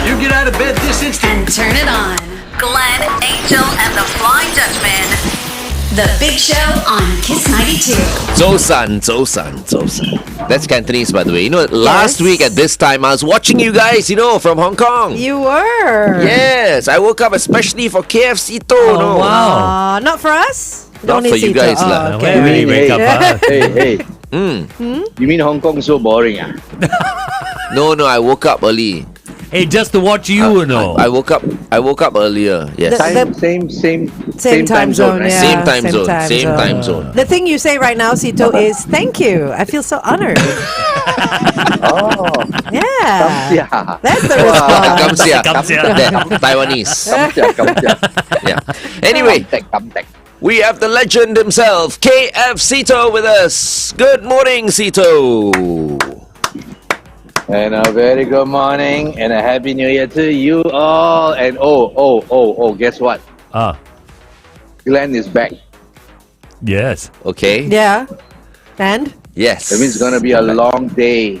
You get out of bed this instant and turn it on. Glenn, Angel, and the Flying Dutchman. The Big Show on Kiss 92. Zosan. That's Cantonese, by the way. You know, last week at this time, I was watching you guys, from Hong Kong. You were. Yes, I woke up especially for K F Seetoh. Oh, wow. Not for us? Not for you guys, lah. Where did we wake up? Hey. You mean Hong Kong so boring? No, I woke up early. Hey, just to watch you, I woke up earlier. Yes. Same time zone, right? yeah. Same time zone. The thing you say right now, Seetoh, is thank you. I feel so honored. Oh. Yeah. Kamsia. That's the response. Kamsia. Taiwanese. Kamsia. Yeah. Anyway, Kamtek. we have the legend himself, K F Seetoh, with us. Good morning, Seetoh. And a very good morning and a happy new year to you all. And guess what? Glenn is back. Yes. Okay. Yeah. And? Yes. That means it's gonna be a long day.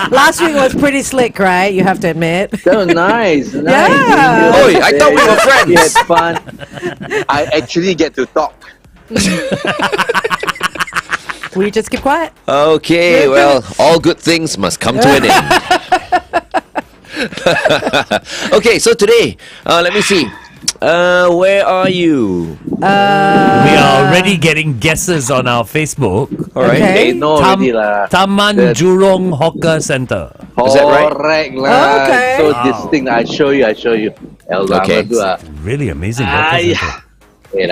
Last week was pretty slick, right? You have to admit. So nice. Yeah. Oi, I thought we were friends. We had fun. I actually get to talk. We just keep quiet. Okay, well, all good things must come to an end. Okay, so today, let me see. Where are you? We are already getting guesses on our Facebook. All right. Okay. They know already lah. Taman Jurong Hawker Center. Is that right? Correct lah. Okay. So this thing, I show you. Okay. Really amazing hawker center. Wait.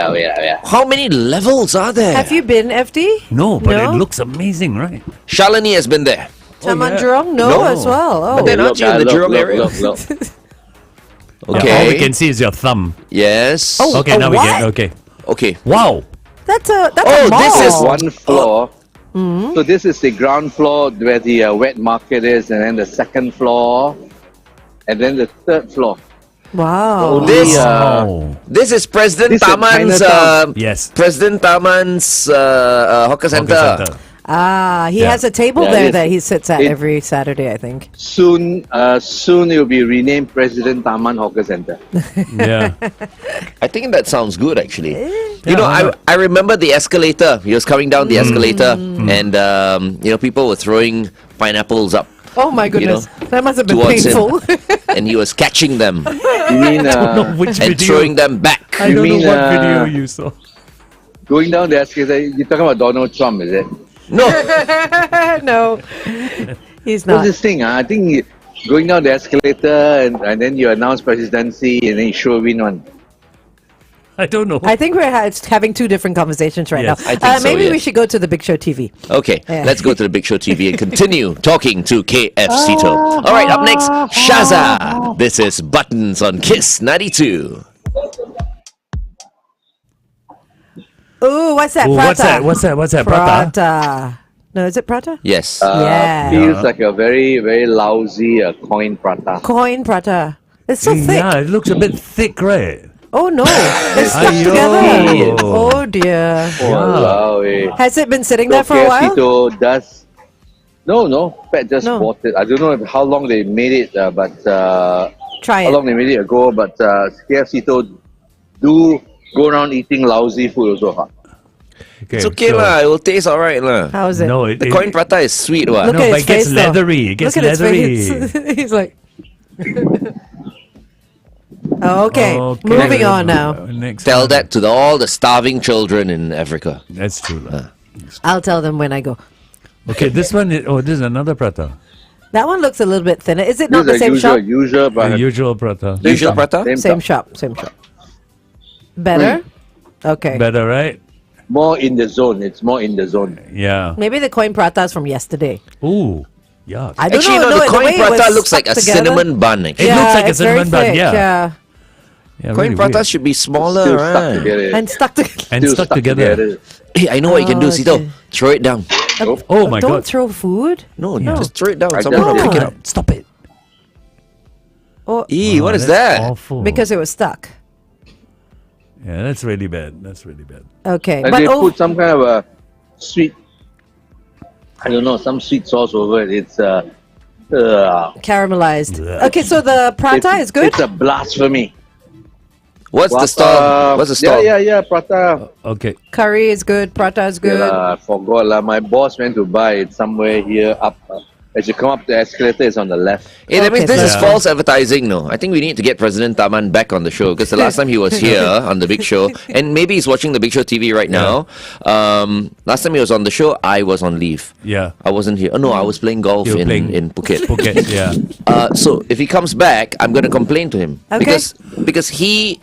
How many levels are there? Have you been, FD? No, but No? it looks amazing, right? Shalini has been there. Taman yeah. Jurong? No, No. as well. Oh. But then aren't you in the Jurong area? Look. Okay. Yeah, all we can see is your thumb. Yes. Oh. Okay, now we get. what? Okay. Okay. Wow. That's a Oh, mall. this is One floor. So this is the ground floor where the wet market is, and then the second floor, and then the third floor. Wow. This- Oh. This is President This is Taman's Chinatown. Yes. President Taman's hawker center. Hawker center. He Yeah. has a table Yeah, there it- that he sits at it- every Saturday, I think. Soon it will be renamed President Taman Hawker Center. Yeah. I think that sounds good, actually. Yeah, I remember the escalator. He was coming down the escalator, and people were throwing pineapples up, Oh my goodness. That must have been towards him. painful. and he was catching them You mean Which and video? throwing them back. I You don't mean, know what video you saw. going down the escalator? You're talking about Donald Trump, is it? No, No. He's What's not. this thing? I think going down the escalator and then you announce presidency and then you sure win one. I don't know. I think we're having two different conversations right Yes. now. I think so, Maybe we yes. should go to the Big Show TV. Okay, Yeah. let's go to the Big Show TV and continue talking to K F Seetoh. All right, up next, Shaza. This is Buttons on Kiss 92. Ooh, what's that? Ooh, Prata. what's that? Prata? Prata. No, is it prata? Yes. Yeah. Feels like a very, very lousy coin prata. Coin prata. It's so thick. Yeah, it looks a bit thick, right? Oh no, it's stuck Aiyo. together. Oh dear. Wow, eh. Has it been sitting there So for a while? KFC does. No. Pat just No. bought it. I don't know how long they made it, but Try how it. long they made it ago. But KFC do go around eating lousy food also. Huh? It's okay, lah. It will taste alright, lah. How is it? No, The coin prata is sweet, what? Look No, at but his it gets face, though. leathery. It gets Look at his leathery. face. He's like. Okay, Okay. moving on now. Next Tell one. that to all the starving children in Africa. That's true. lah. I'll tell them when I go. Okay, this one. This is another prata. That one looks a little bit thinner. Is it not the This is same shop? usual, The but usual prata. Usual prata? Same shop. Better? Okay. Better, right? more in the zone. It's more in the zone. Yeah. Maybe the coin prata is from yesterday. Ooh. Yeah. I don't Actually, know. no, the coin way it prata was looks like stuck a together. cinnamon bun. It Actually. looks like a it's very cinnamon bun, thick, yeah. Yeah, Coin really prata weird. should be smaller, Still stuck right? together. And stuck together. And Still stuck together. Hey, I know what you can do, Oh, Seetoh. okay. Throw it down. Oh my Don't god. throw food. No, Yeah. just throw it down. I Someone will just- pick it No. up. Stop it. Oh, Eee, what is that's that? Awful. because it was stuck. Yeah, that's really bad. That's really bad. Okay, And but they put some kind of a sweet, I don't know, some sweet sauce over it. It's Caramelized. Okay, so the prata is good? It's a blasphemy. What's the Prata. stall? What's the stall? Yeah, prata. Okay. Curry is good, prata is good. Yeah, I forgot lah. My boss went to buy it somewhere here up. As you come up the escalator, it's on the left. Hey, that means Okay, this is so- false advertising, no? I think we need to get President Taman back on the show because the last time he was here on the Big Show, and maybe he's watching the Big Show TV right now. Last time he was on the show, I was on leave. Yeah. I wasn't here. Oh no, I was playing golf You were playing- in Phuket. Phuket, yeah. So if he comes back, I'm going to complain to him Okay. because he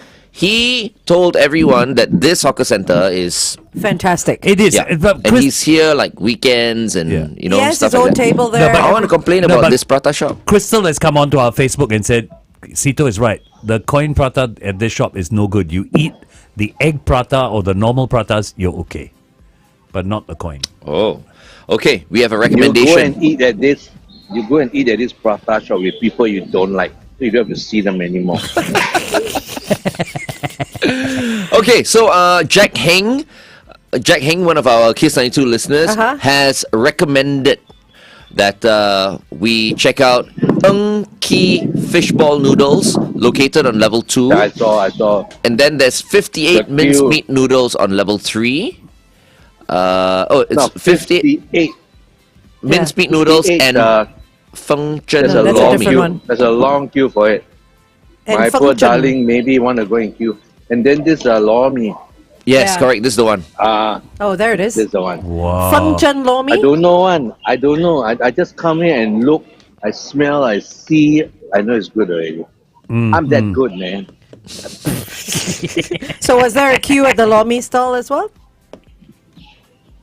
told everyone that this hawker center is Fantastic. It is. yeah, But and Chris- he's here like weekends and Yeah. you know He has stuff his like own that. table there. but I want to complain No, about but- this prata shop. Crystal has come onto our Facebook and said, Seetoh is right. The coin prata at this shop is no good. You eat the egg prata or the normal pratas, you're okay. But not the coin. Oh, okay. We have a You go recommendation. and eat at this. You go and eat at this prata shop with people you don't like. So you don't have to see them anymore. Okay, so Jack Heng, one of our Kiss 92 listeners, has recommended that we check out Ng Ki fishball noodles located on level 2. I saw. And then there's 58 The mincemeat noodles on level 3. It's No, 58 mincemeat noodles 58, and Feng Zhen There's No, a that's a long different queue. one. There's a long queue for it. And My Feng poor Zhen. darling maybe want to go in queue. And then this lor mee. Yes, Yeah. correct. This is the one. Oh, there it is. This is the one. Wow. Feng Zhen lor mee? I don't know one. I don't know. I just come here and look. I smell. I see. I know it's good already. I'm that good, man. So was there a queue at the lor mee stall as well?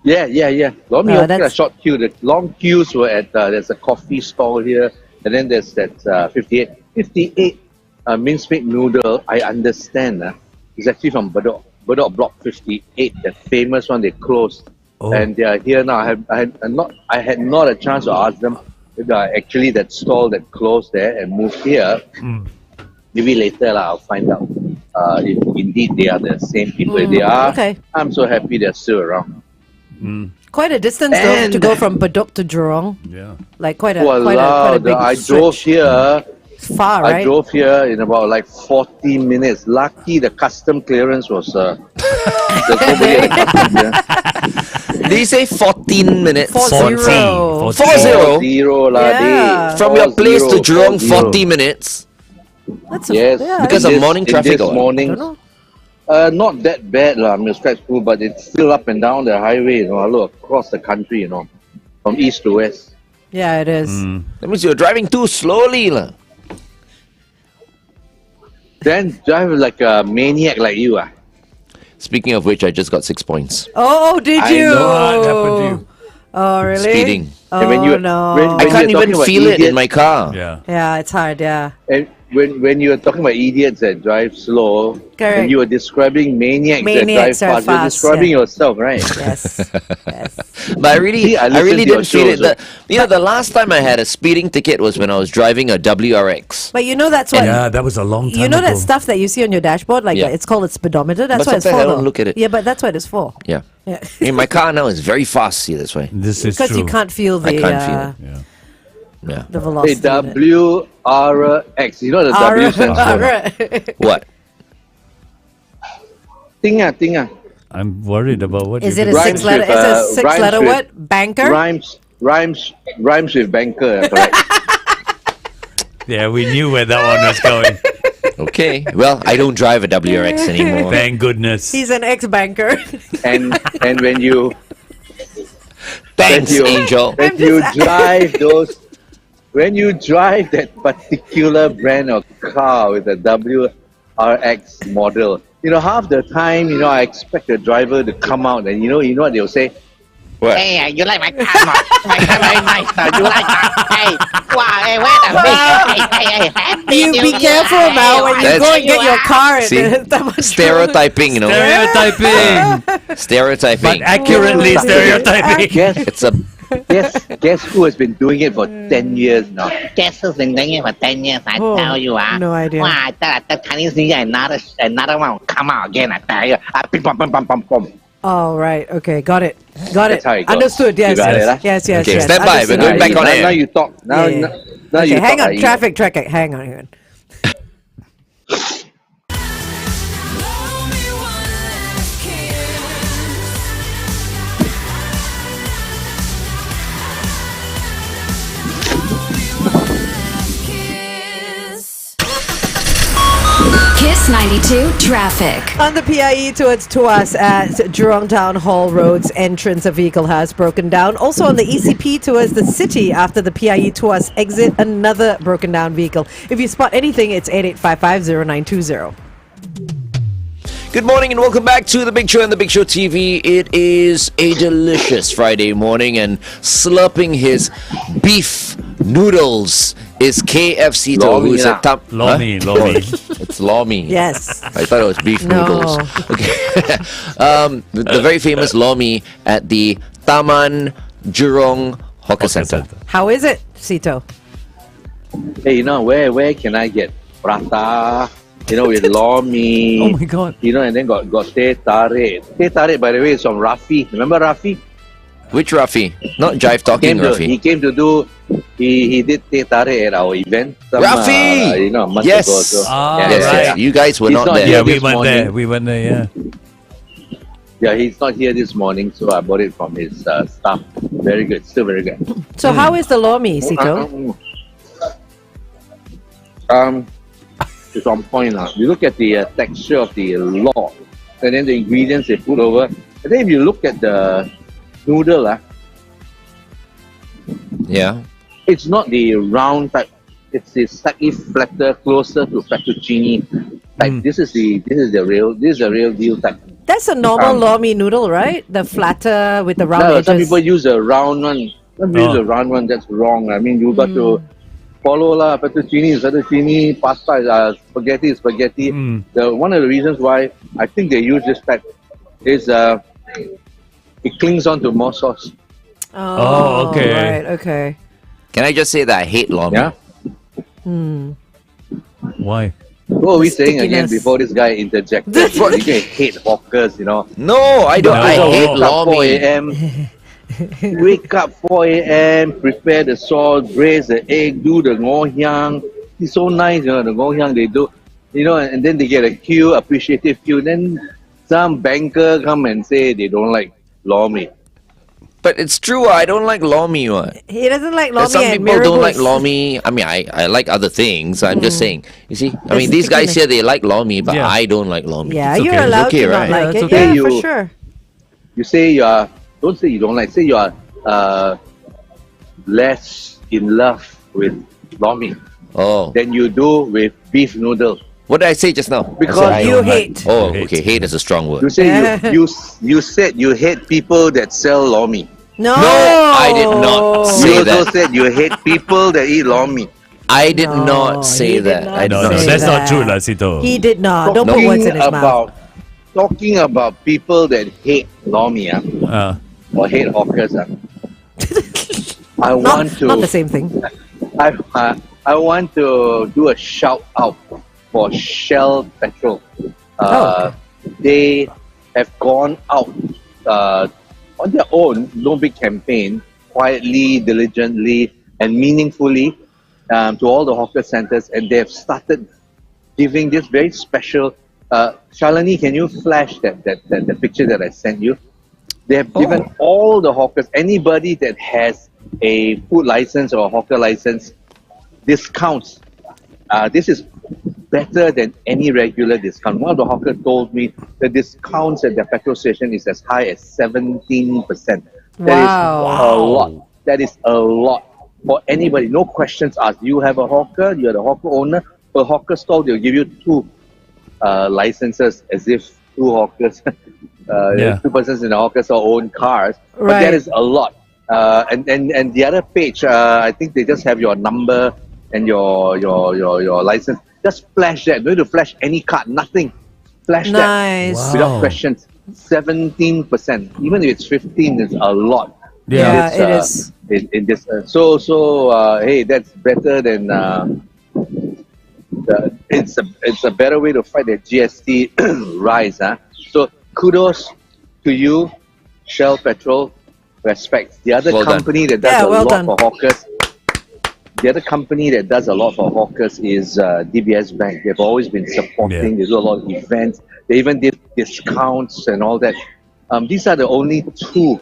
Yeah. Lor mee, Oh, okay, a that's- short queue. The long queues were at, there's a coffee stall here. And then there's that 58 mincemeat noodle. I understand. It's actually from Bedok Block 58, the famous one they closed. Oh. And they are here now. I had not a chance to ask them if actually that stall that closed there and moved here. Maybe later I'll find out if indeed they are the same people. If they are, okay. I'm so happy they're still around. Quite a distance though And- to go from Bedok to Jurong. Yeah. Like quite a Walao, big I drove stretch. here. It's far, I right? drove here in about like 40 minutes. Lucky the custom clearance was. There's nobody at the custom here. Did you say 14 minutes? 40. 40? 0 lah, Yeah. dey. From your place to 40, Jurong, 40. 40 minutes? That's Yes, yeah, Because in of morning in traffic This or what? morning, I don't know. not that bad lah. I mean, stressful, but it's still up and down the highway. You know, I look across the country. You know, from east to west. Yeah, it is. That means you're driving too slowly. lah. Then drive like a maniac like you ah. Speaking of which, I just got 6 points. Oh, did I you? know what happened to you. Oh, really? Speeding. Oh, And when you- no. when- I can't you're even talking about feel it in idiots- my car. Yeah. Yeah, it's hard, yeah. And when you were talking about idiots that drive slow, Correct. and you were describing maniacs Maniacs that are drive fast, you're fast, describing yeah. yourself, right? Yes. Yes. But I really, See, I I listened really to your didn't feel it. show, The last time I had a speeding ticket was when I was driving a WRX. But you know that's what Yeah, that was a long time you know ago. that stuff that you see on your dashboard, like Yeah. it's called its speedometer. That's But what it's sometimes for. I don't though. look at it. Yeah, but that's what it's for. Yeah. Yeah. I mean, my car now is very fast. See, that's why. This is Because true. you can't feel the I can't feel it. Yeah. Yeah. the Hey, velocity. in it. WRX. You know the W stands for Alright. What? Tinga. I'm worried about what Is you it a did. Rhymes six-letter? with, It's a rhymes six-letter with- word. Banker. Rhymes with banker, correct? Yeah, we knew where that one was going. Okay. Well, I don't drive a WRX anymore. Thank goodness. He's an ex-banker. and when you Thanks, when you, Angel. when you drive those, when you drive that particular brand of car with the WRX model, you know, half the time, you know, I expect the driver to come out and you know what they'll say. What? Hey, you like my car? My car very nice. You like that? Hey, wow, hey, wait a minute. Hey, happy You New be Year. careful now when you That's- go and get your car. See? At Stereotyping, you know. Stereotyping. Stereotyping. But accurately Oh, stereotyping. Guess guess who has been doing it for 10 years now? Guess who's been doing it for 10 years? I Oh, tell you, no idea. Wow, I thought the Chinese New Year, another one will come out again. I tell you. Ping, pom, pom, pom, pom, pom. Oh, right. Okay. Got it. That's how it goes. Understood. Yes. You got it, huh? Yes. Yes. Okay, yes. stand by. We're Understood. going back on now, air. now you talk. Now, Yeah, yeah. now Okay, you hang talk. on. Traffic. Hang on. Kiss 92 traffic. On the PIE towards Tuas at Jurong Town Hall Road's entrance, a vehicle has broken down. Also on the ECP towards the city after the PIE Tuas exit, another broken down vehicle. If you spot anything, it's 88550920. Good morning and welcome back to The Big Show and The Big Show TV. It is a delicious Friday morning and slurping his beef noodles is K F Seetoh, Lomi who's lah. a top... Lomi. It's Lomi. Yes. I thought it was beef No. noodles. Okay. The very famous Lomi at the Taman Jurong Hawker Centre. How is it, Sito? Hey, where can I get prata? With lomi. Oh my God. And then got teh tarik. Teh tarik, by the way, is from Rafi. Remember Rafi? Which Rafi? Not Jive Talking He Rafi. came to do. He did teh tarik at our event. Rafi! A month Yes. ago. So, Ah, Yes, right. yes. You guys were He's not not there. here. Yeah, we this went morning. there. We went there, yeah. Yeah, he's not here this morning, so I bought it from his staff. Very good, still very good. So how is the Lomi, Sito? It's on point now. You look at the texture of the log, and then the ingredients they put over. And then if you look at the noodle, Yeah. it's not the round type. It's the slightly flatter, closer to fettuccine type. This is the real deal type. That's a normal Lomi noodle, right? The flatter with the round No, edges. some people use a round one. Some people use a round one. That's wrong. I mean, you got to follow lah. Fettuccine, pasta is spaghetti. One of the reasons why I think they use this type is it clings onto more sauce. Oh, okay. Right, okay. Can I just say that I hate Lomi? Yeah. Why? What are we saying again Stickiness. before this guy interjected? You can hate hawkers, No, I don't. I No. hate Wake up 4 Lomi. a.m. Wake up 4 a.m. Prepare the salt, braise the egg, do the ngoh hiang. It's so nice, the ngoh hiang they do. And then they get a queue, appreciative queue. Then some banker come and say they don't like Lomi. But it's true. I don't like Lomi. What? He doesn't like Lomi Some and people don't like Mirabos. Lomi. I mean, I like other things. I'm just saying. You see, I The mean, these guys stickiness. here, they like Lomi, but Yeah. I don't like Lomi. Yeah, It's you're okay. allowed It's okay, to not right? like Yeah, it. it's okay. Yeah, You- for sure. You say you are, don't say you don't like, say you are less in love with Lomi Oh, than you do with beef noodle. what did I say just now? Because I said I You don't like- hate. Oh, Hate. okay. Hate is a strong You word. say you said you hate people that sell Lomi. No, No, I did not say You also that. said you hate people that eat Lomi. I did No, not he say did that. not I did No, not no, say that's that. not true, lah, Sito. He did not. Don't put Talking words in his mouth. Talking about people that hate Lomi or hate hawkers. I want Not the to same thing. I want to do a shout out for Shell Petrol. Oh, They have gone out on their own, no big campaign, quietly, diligently, and meaningfully to all the hawker centers, and they have started giving this very special. Shalini, can you flash the picture that I sent you? They have given all the hawkers, anybody that has a food license or a hawker license, discounts. This is better than any regular discount. One of the hawkers told me the discounts at their petrol station is as high as 17%. That is Wow. a lot. That is a lot for anybody. No questions asked. You have a hawker, you're the hawker owner. Per hawker stall, they'll give you 2 licenses, as if 2 hawkers, Yeah. 2 persons in the hawker stall own cars. But Right. that is a lot. And the other page, I think they just have your number and your license. Just flash that. Don't need to flash any card. Nothing. Flash that Nice. Wow. without questions. 17%. Even if it's 15, it's a lot. Yeah, It's, it is. In this, hey, that's better than. It's a better way to fight the GST rise. So kudos to you, Shell Petrol, respect. The other Well done. company that does Yeah, a well lot done. for hawkers, the other company that does a lot for hawkers is DBS Bank. They've always been supporting. They do a lot of events. They even did discounts and all that. These are the only two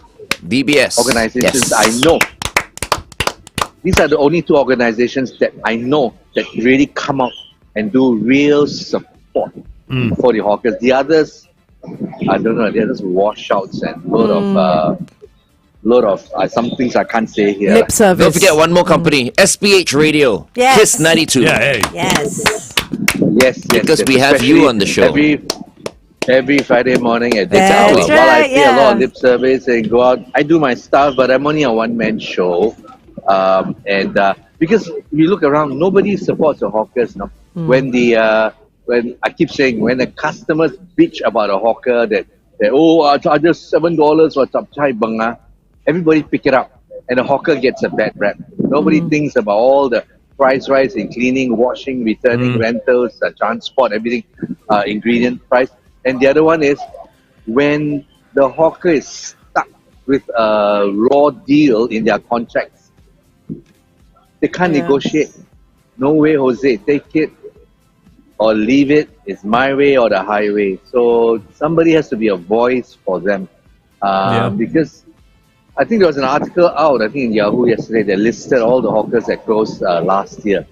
DBS. organizations Yes. I know. These are the only two organizations that I know that really come out and do real support for the hawkers. The others, I don't know. They're just washouts and load of some things I can't say here. Lip service. Don't forget one more company, SPH Radio. Yes. Kiss 92. Yeah, hey. Yes. Yes, Because we have you on the show. Every Friday morning at this That's hour. right, While I pay a lot yeah. of lip service and go out, I do my stuff, but I'm only a one-man show. Because if you look around, nobody supports the hawkers now. When I keep saying, when the customers bitch about a hawker that I charge us $7 for chapchai banga, everybody pick it up, and the hawker gets a bad rap. Nobody thinks about all the price rise in cleaning, washing, returning, rentals, transport, everything, ingredient price. And the other one is when the hawker is stuck with a raw deal in their contracts, they can't negotiate. No way, Jose. Take it or leave it. It's my way or the highway. So somebody has to be a voice for them. Because I think there was an article out, I think in Yahoo yesterday, that listed all the hawkers that closed last year.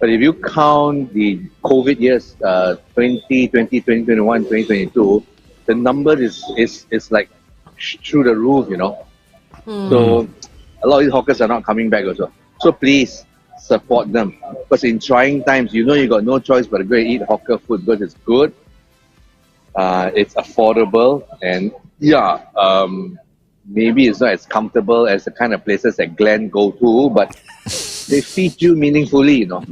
But if you count the COVID years, 2020, 2021, 2022, the number is like through the roof, you know. So a lot of these hawkers are not coming back also. So please support them. Because in trying times, you know you got no choice but to go and eat hawker food because it's good, it's affordable, and maybe it's not as comfortable as the kind of places that Glenn go to, but they feed you meaningfully, you know.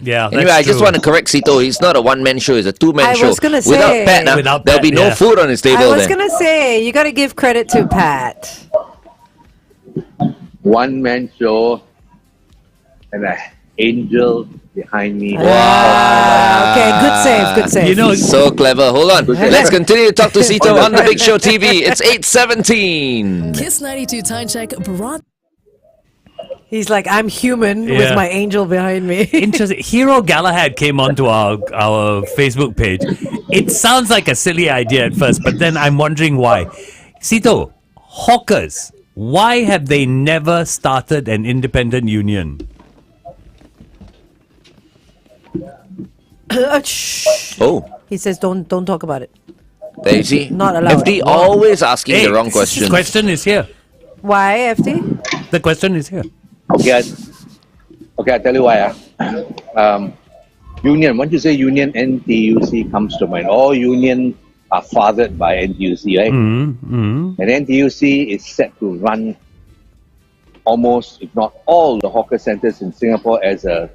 Yeah. Anyway, that's I just true. want to correct Seetoh. It's not a one-man show. It's a two-man I show. was gonna Without say- Pat, Without there'll Pat, be no yeah. food on his table I was then. going to say, you got to give credit to Pat. One-man show and an angel behind me. Okay, good save. You know, So clever. Hold on. Let's continue to talk to Seetoh on The Big Show TV. It's 8:17. Kiss 92 Time Check brought He's like, I'm human with Yeah. my angel behind me. interesting. Hero Galahad came onto our Facebook page. It sounds like a silly idea at first, but then I'm wondering why. Seetoh, hawkers, why have they never started an independent union? Shh. Oh, He says, don't talk about it. there you see. Not allowed. FD always asking the wrong question. The question is here. Why, FD? The question is here. Okay, I tell you why. Union, once you say union, NTUC comes to mind. All unions are fathered by NTUC, right? And NTUC is set to run almost, if not all, the hawker centres in Singapore as a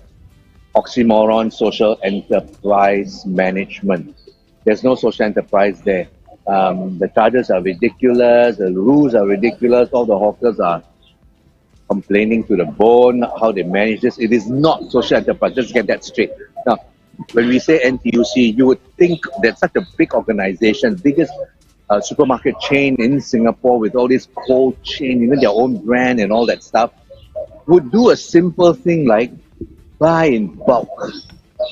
oxymoron, social enterprise management. There's no social enterprise there. The charges are ridiculous, the rules are ridiculous, all the hawkers are complaining to the bone how they manage this. It is not social enterprise. Just get that straight. Now, when we say NTUC, you would think that such a big organization, biggest supermarket chain in Singapore with all this cold chain, even their own brand and all that stuff, would do a simple thing like buy in bulk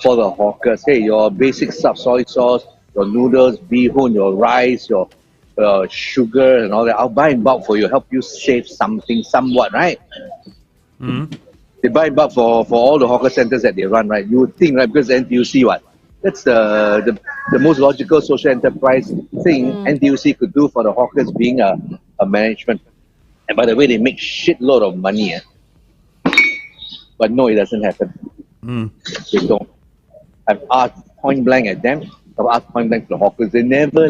for the hawkers. Hey, your basic stuff, soy sauce, your noodles, bee hoon, your rice, your sugar and all that, I'll buy in bulk for you, help you save something somewhat, right? They buy in bulk for all the hawker centers that they run, right? You would think, right, because NTUC, what? That's the most logical social enterprise thing NTUC could do for the hawkers being a management. And by the way, they make shitload of money. But no, it doesn't happen. They don't. I've asked point blank at them. I've asked point blank to the hawkers. They never.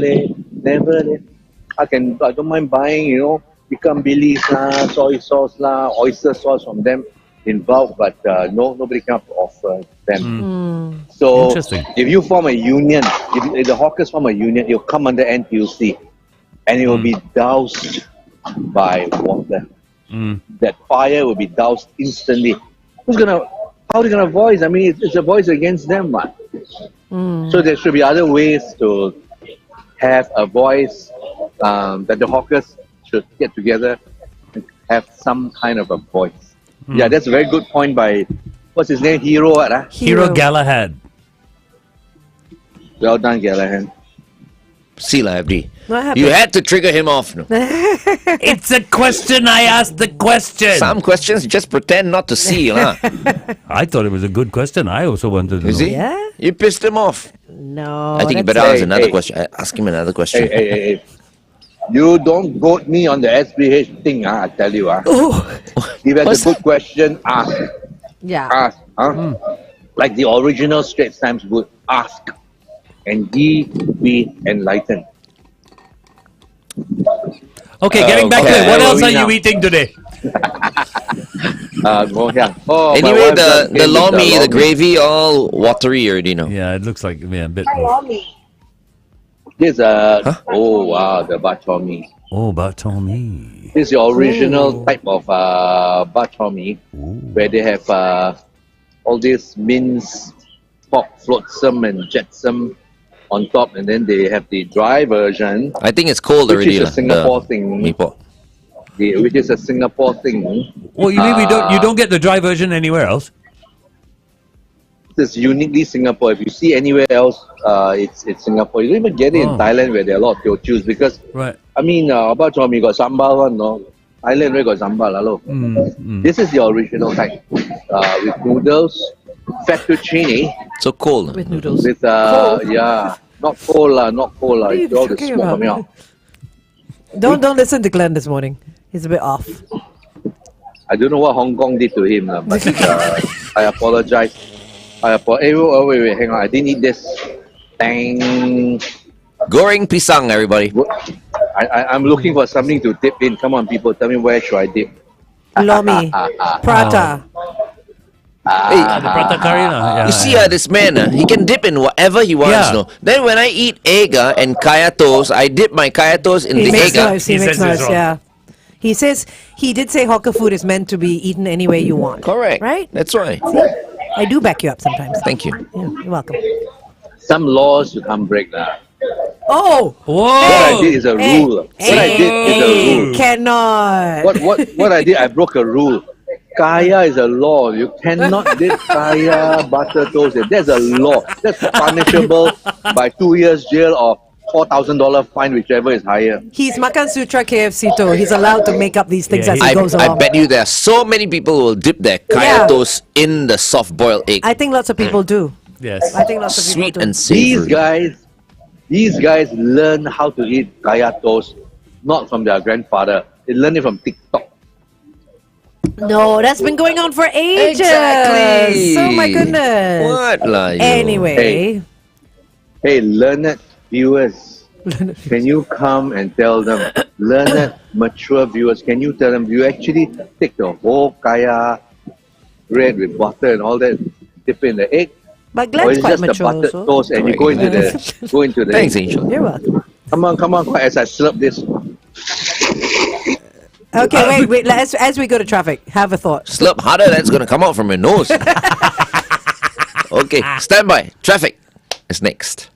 I don't mind buying, ikan bilis lah, soy sauce lah, oyster sauce from them in bulk, but nobody can offer them. So Interesting. if you form a union, if the hawkers form a union, it'll come under NTUC and it will be doused by water. That fire will be doused instantly. How are they gonna voice? I mean, it's a voice against them, man. So there should be other ways to have a voice that the hawkers should get together and have some kind of a voice. Yeah, that's a very good point by, what's his name? Hero what? Hero Galahad. Well done, Galahad. Sila FD. What happened? You had to trigger him off. No? It's a question. I asked the question. Some questions you just pretend not to see. Lah. I thought it was a good question. I also wanted to Is know. he? Yeah? You pissed him off. No. I think you that's- better ask Hey, another hey. question. Ask him another question. Hey. You don't goad me on the SBH thing, I tell you. If it's a good question, ask. Yeah. Ask. Like the original Straits Times would ask. And ye be enlightened. Okay, getting back to Okay. it. What Where else were are we you now? eating today? Go here. Oh, my Anyway, wife the just came with lor mee, the lor mee. gravy, all watery already now. Yeah, it looks like a bit. This oh wow, the bak chor mee. Oh, bak chor mee. This is the original type of bak chor mee, where they have all this minced pork flotsam and jetsam on top, and then they have the dry version, I think it's cold which already. is a lah, Singapore the thing. mee pok. Which is a Singapore thing. Oh, you mean you don't get the dry version anywhere else? This is uniquely Singapore. If you see anywhere else, it's Singapore. You don't even get it in Oh. Thailand where there are a lot of teochews because Right. I mean, bak chor mee got sambal one, no. Thailand where got sambal, hello. This is the original type with noodles, fettuccine. So cold. With noodles. With yeah, not cold lah, not cold lah. What are you It's all the talking smoke about? coming out. Don't listen to Glenn this morning. He's a bit off. I don't know what Hong Kong did to him, lah, but I apologize. Wait, hang on. I didn't eat this. Dang. Goreng pisang, everybody. I'm looking for something to dip in. Come on, people, tell me where should I dip? Lomi. Prata. Hey, The prata curry lah. Yeah, you see, yeah. this man, he can dip in whatever he wants. Yeah. No. Then when I eat egg and kaya toast, I dip my kaya toast in He the makes egg. noise. He He makes says it's noise. wrong. Yeah. He says he did say hawker food is meant to be eaten any way you want. Correct. Right? That's right. I do back you up sometimes. Thank you. Yeah, you're welcome. Some laws you can't break lah. Oh. What I Whoa! did is a rule. What I did is a rule. Cannot. What I did, I broke a rule. Kaya is a law. You cannot dip kaya butter toast. There's a law. That's punishable by 2 years jail or $4,000 fine, whichever is higher. He's Makansutra K F Seetoh. He's allowed to make up these things Yeah, as he I, goes I along. bet you there are so many people who will dip their kaya Yeah. toast in the soft boiled egg. I think lots of people do. Yes. I think lots of Sweet people do. and savory. These guys learn how to eat kaya toast not from their grandfather. They learn it from TikTok. No, that's been going on for ages. Exactly. Oh my goodness. What lah? you? Anyway. Hey, learned viewers, can you come and tell them, learned, mature viewers, can you tell them, you actually take the whole kaya bread with butter and all that, dip in the egg, But or Glenn's it's quite just the mature buttered also. toast and you go into the Thanks, egg. Angel. You're welcome. Come on, quick, as I slurp this. Okay, wait. As we go to traffic, have a thought. Slurp harder, that's going to come out from your nose. Okay, stand by. Traffic is next.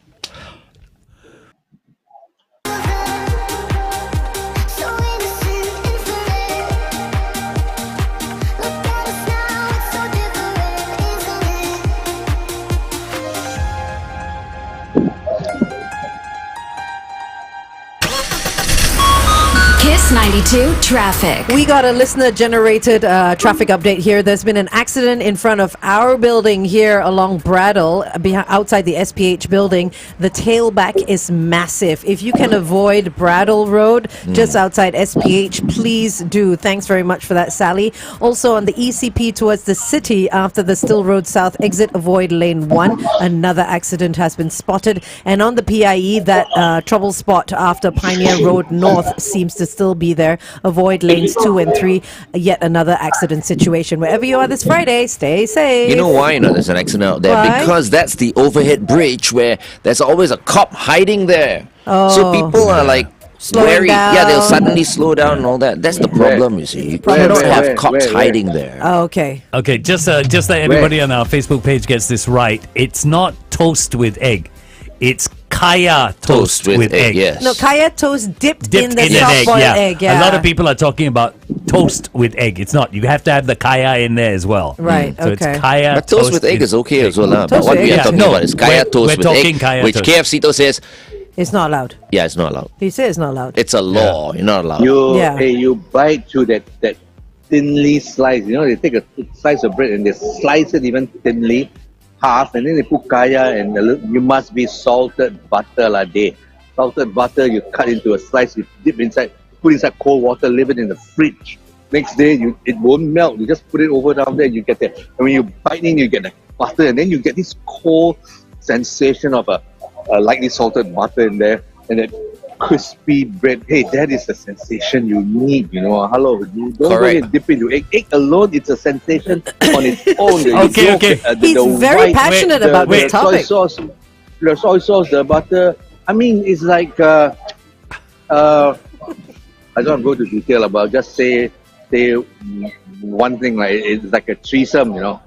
Kiss 92 traffic. We got a listener-generated traffic update here. There's been an accident in front of our building here along Bradle, outside the SPH building. The tailback is massive. If you can avoid Bradle Road, just outside SPH, please do. Thanks very much for that, Sally. Also on the ECP towards the city after the Still Road South exit, avoid lane 1. Another accident has been spotted. And on the PIE, that trouble spot after Pioneer Road North seems to still be there. Avoid lanes 2 and 3. Yet another accident situation. Wherever you are this Friday, stay safe. You know why there's an accident out there? Why? Because that's the overhead bridge where there's always a cop hiding there. Oh. So people are like Slowing wary. Yeah, they'll down. suddenly slow down and all that. That's the problem, you see. You don't have cops hiding there. Oh, okay. Okay, just that everybody on our Facebook page gets this right. It's not toast with egg. It's kaya toast with egg. Yes. No, kaya toast dipped in the an soft-boiled egg. Yeah. A lot of people are talking about toast with egg. It's not. You have to have the kaya in there as well. Right, So okay. it's kaya But toast with egg in is okay as well. But Toast what with we egg. are talking Yeah, no, about is kaya we're toast with talking egg, kaya which toast. KF Seetoh says, It's not allowed. yeah, it's not allowed. He says it's not allowed. It's a law. You're not allowed. You bite through that thinly slice. You know, they take a slice of bread and they slice it even thinly, half, and then they put kaya and you must be salted butter la day. Salted butter you cut into a slice, you dip inside, put inside cold water, leave it in the fridge. Next day it won't melt. You just put it over down there, and you get that. And when you bite in, you get the butter, and then you get this cold sensation of a lightly salted butter in there, and that crispy bread. Hey, that is the sensation you need. You know, hello. You don't Correct. go and dip into egg. Egg alone, it's a sensation on its own. The Okay, yolk, okay. He's very passionate about the this topic. soy sauce, the butter. I mean, it's like I don't go to detail about. Just say one thing. Like it's like a threesome. You know.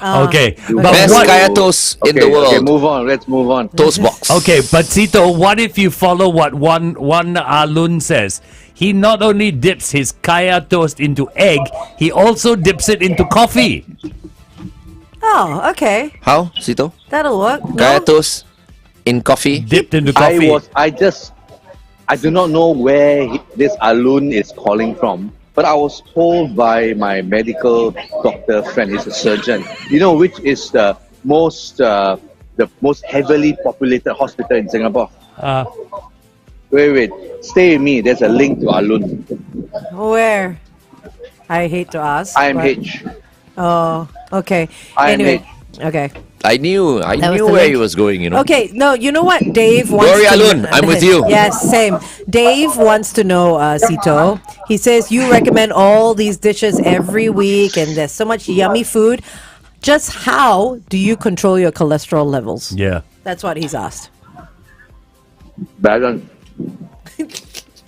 Okay. But Best what, kaya toast in the world. Okay, move on. Let's move on. Toast box. okay, but Sito, what if you follow what one Alun says? He not only dips his kaya toast into egg, he also dips it into coffee. Oh, okay. How, Seetoh? That'll work. Kaya No? toast in coffee? Dipped into coffee. I do not know where this Alun is calling from, but I was told by my medical doctor friend, he's a surgeon, you know, which is the most heavily populated hospital in Singapore. Wait, stay with me. There's a link to Alun. Where? I hate to ask. but- IMH. Oh, okay. IMH. Anyway, okay. I knew That was the where link. he was going, you know. Okay, no, you know what? Dave wants Gloria to Alun, I'm with you. Yes, same. Dave wants to know, Sito. He says you recommend all these dishes every week and there's so much yummy food. Just how do you control your cholesterol levels? Yeah. That's what he's asked. Baron.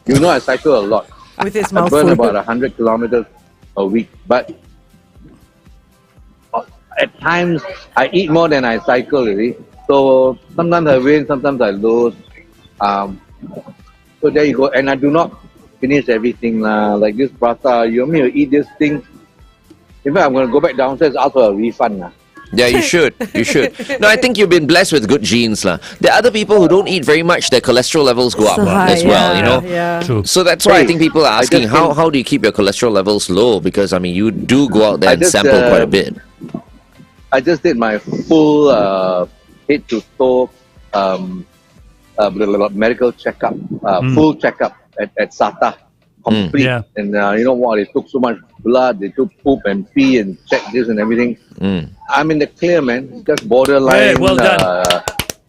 You know I cycle a lot. With his I mouth burn full. about 100 kilometers a week, but at times I eat more than I cycle, really. So sometimes I win, sometimes I lose. So there you go. And I do not finish everything. Like this prata, you want me to eat this thing? In fact, I'm going to go back downstairs, ask for a refund. Yeah, you should. You should. No, I think you've been blessed with good genes, lah. There are other people who don't eat very much; their cholesterol levels go up So high, as well. yeah, You know. Yeah. True. So that's why I think people are I asking just how think- do you keep your cholesterol levels low? Because I mean, you do go out there I and just, sample quite a bit. I just did my full head to toe medical checkup, full checkup at SATA, complete. Yeah. And you know what? They took so much blood, they took poop and pee and checked this and everything. I'm in the clear, man. Just borderline. Hey, well done.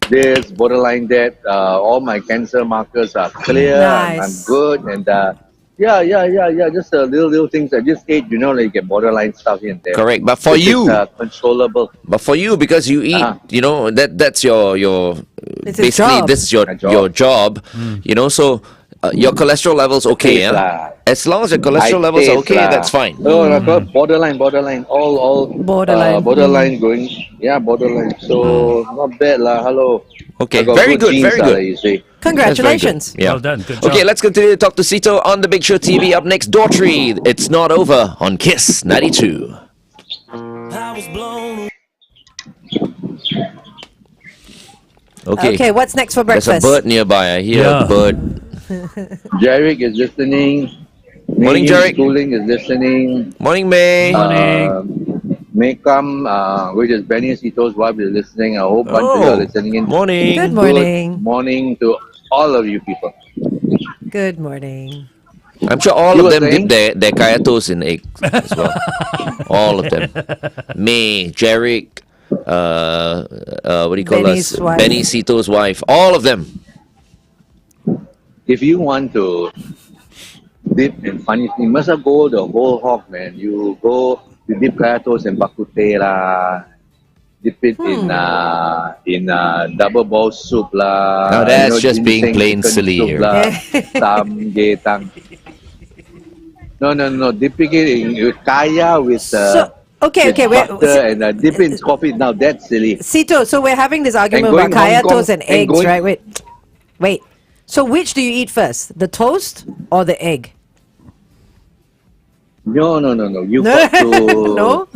This, borderline that. All my cancer markers are clear. Nice. I'm good. And yeah. Just little things at this age, you know, like you get borderline stuff here and there. Correct. But for Which is, you, controllable. but for you, because you eat, you know, that's your It's his basically job. this is My job. your job. You know, so your cholesterol levels okay, Taste yeah. lah. As long as your cholesterol levels are taste okay, lah. that's fine. No, borderline, all Borderline. borderline going, yeah, borderline. So not bad lah. Hello. Okay, I got very good, genes very lah, good. like you say. Congratulations. Yeah. Well done. Good job. Okay, let's continue to talk to Seetoh on the Big Show TV. Up next, Daughtry. It's not over on Kiss 92. Okay. Okay, what's next for There's breakfast? a bird nearby. I hear Yeah. a bird. Jarek is listening. Morning, May Jarek. Schooling is listening. Morning, May. Makam, which is Benny Seetoh's wife, is listening. A whole bunch of you are listening in. Morning. Good morning. Good morning to all of you people. Good morning. I'm sure all You of were them saying? dip their kaya toast in egg as well. All of them. May, Jarek, what do you call Benny's us? wife. Benny Seetoh's wife. All of them. If you want to dip in funny thing, must have go the whole hog, man. You dip kaya toast and bak kut teh lah. Dip it in double bowl soup lah. Now that's just being ginseng plain chicken silly soup here. lah. Samgyetang. No. Dipping it in with kaya with Okay, with wait. butter and dip it in coffee. Now that's silly. Seetoh, so we're having this argument And about going kaya Hong Kong toast and and eggs, going- right? Wait. So which do you eat first, the toast or the egg? No. You got to No?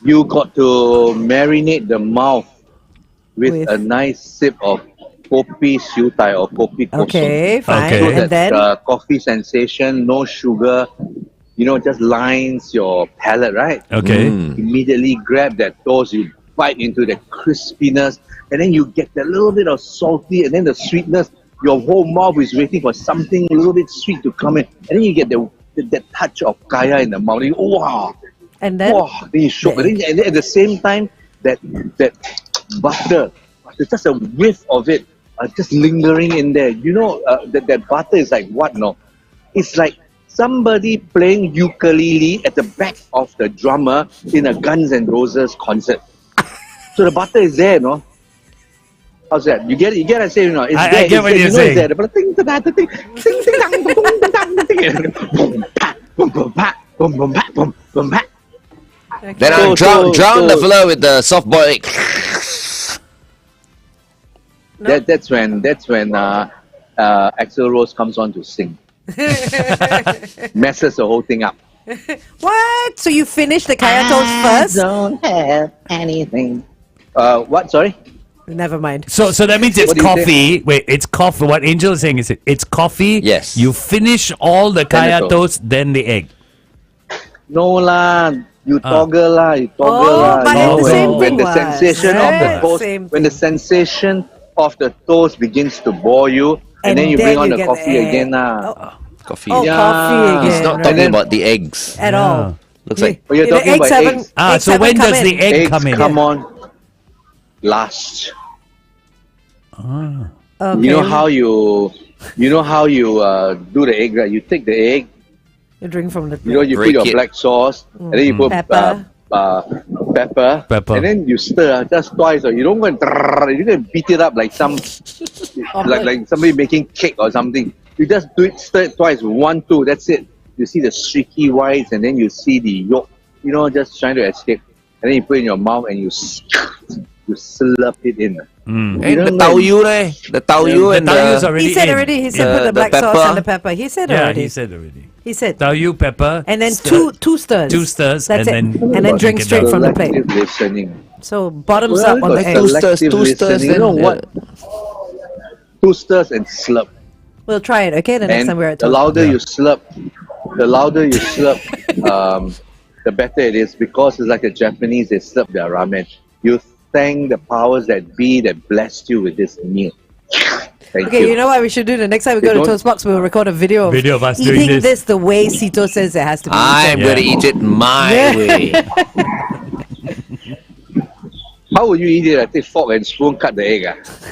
You got to marinate the mouth with a nice sip of kopi siew dai or kopi kosong. Okay, fine. Okay. So And that then? coffee sensation, no sugar, just lines your palate, right? Okay. Immediately grab that toast, you bite into the crispiness, and then you get that little bit of salty, and then the sweetness. Your whole mouth is waiting for something a little bit sweet to come in, and then you get that touch of kaya in the mouth. You go, wow, And then? wow, then you shock. And then at the same time, that butter, just a whiff of it, just lingering in there. That butter is like what? No, it's like somebody playing ukulele at the back of the drummer in a Guns N' Roses concert. So the butter is there, no? How's that? You get what I say, It's I there. get what you're It's saying. there. But ting ting ting ting ting ting boom pa boom boom pa boom boom pa boom boom pa. Then I'll drown the fella with the soft boiled egg. That's when Axl Rose comes on to sing. Messes the whole thing up. What? So you finish the kaya toast first? Don't have anything. What? Sorry. Never mind. So that means it's What do you coffee. Wait, it's coffee. What Angel is saying is it's coffee. Yes. You finish all the kaya the toast, then the egg. No lah. You toggle lah. You toggle Oh, lah. but it's the same when thing the what? sensation of the Right, toast, same when the sensation of the toast begins to bore you, and then you bring on the get coffee egg. again lah. Coffee. Oh, Yeah. coffee again. He's not right. talking then- about the eggs. At all. Looks like Oh, you're The talking eggs about haven't- eggs. eggs So haven't when come does in. the egg Eggs come in? come on last. Okay. You know how you do the egg, right? You take the egg, You drink from the you Break put your it. black sauce, and then you put Pepper. Pepper. and then you stir just twice. Or you don't go and you can beat it up like some like somebody making cake or something. You just stir it twice, 1, 2. That's it. You see the streaky whites, and then you see the yolk. Just trying to escape, and then you put it in your mouth and you slurp it in. and the tau yu leh. The tau yu The and taoyu's the already He said in. already. He said The- put the the black sauce pepper. and the pepper. He said Yeah, already. he said already. He said. Taoyu, pepper. And then stir- two stirs. Two stirs, That's and it. then And then drink drink it straight down. from the plate. Selective listening. So bottoms Well, up on the got egg. selective Two stirs, listening. You know then, what? 2 stirs and slurp. We'll try it, okay? The next And time we're at the Toast. louder you slurp, the better it is, because it's like the Japanese, they slurp their ramen. You thank the powers that be that blessed you with this meal. Thank Okay, you know what we should do? The next time we go to don't- Toast Box, we'll record a video Video of us doing eating this. the way Seetoh says it has to be I'm eaten. going to eat it my way. How would you eat it? I take fork and spoon, cut the egg.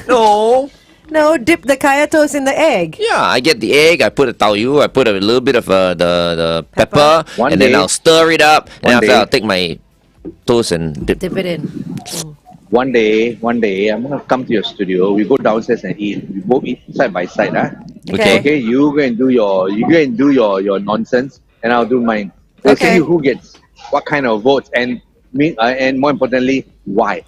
No. No, dip the kaya toast in the egg. Yeah, I get the egg, I put a tau yu, I put a little bit of the pepper, One and then day- I'll stir it up, and one after day- I'll take my toast and dip. Dip it in. One day, I'm gonna come to your studio. We go downstairs and eat. We both eat side by side, Okay. Okay, you go and do your nonsense, and I'll do mine. We'll Okay. see who gets what kind of votes, and more importantly, why.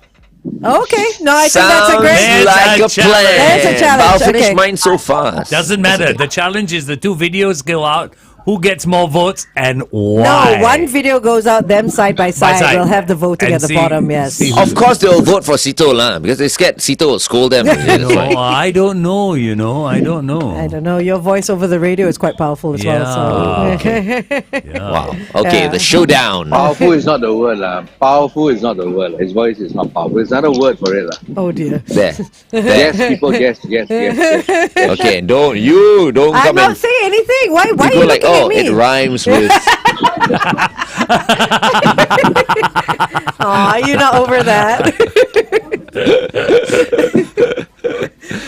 Okay, no, I think that's a Sounds great. There's like a a plan. challenge. There's a challenge, But I'll finish okay. mine so fast. Doesn't matter. The challenge is the two videos go out. Who gets more votes and No, why? one video goes out, them side by side. side. We'll have the voting And at the see- bottom, yes. see Of course, they'll vote for Seetoh lah, because they scared Seetoh will scold them. That's No, why. I don't know. I don't know. I don't know. Your voice over the radio is quite powerful as well. Yeah. So. Wow. Okay, Yeah. the showdown. Powerful is not the word, lah. Powerful is not the word. His voice is not powerful. It's not a word for it, lah. Oh dear. There. Yes, people guess. Okay, don't I'm come not and saying anything. Why you are go you like, looking oh, at me? it rhymes with. Aw, you're not over that.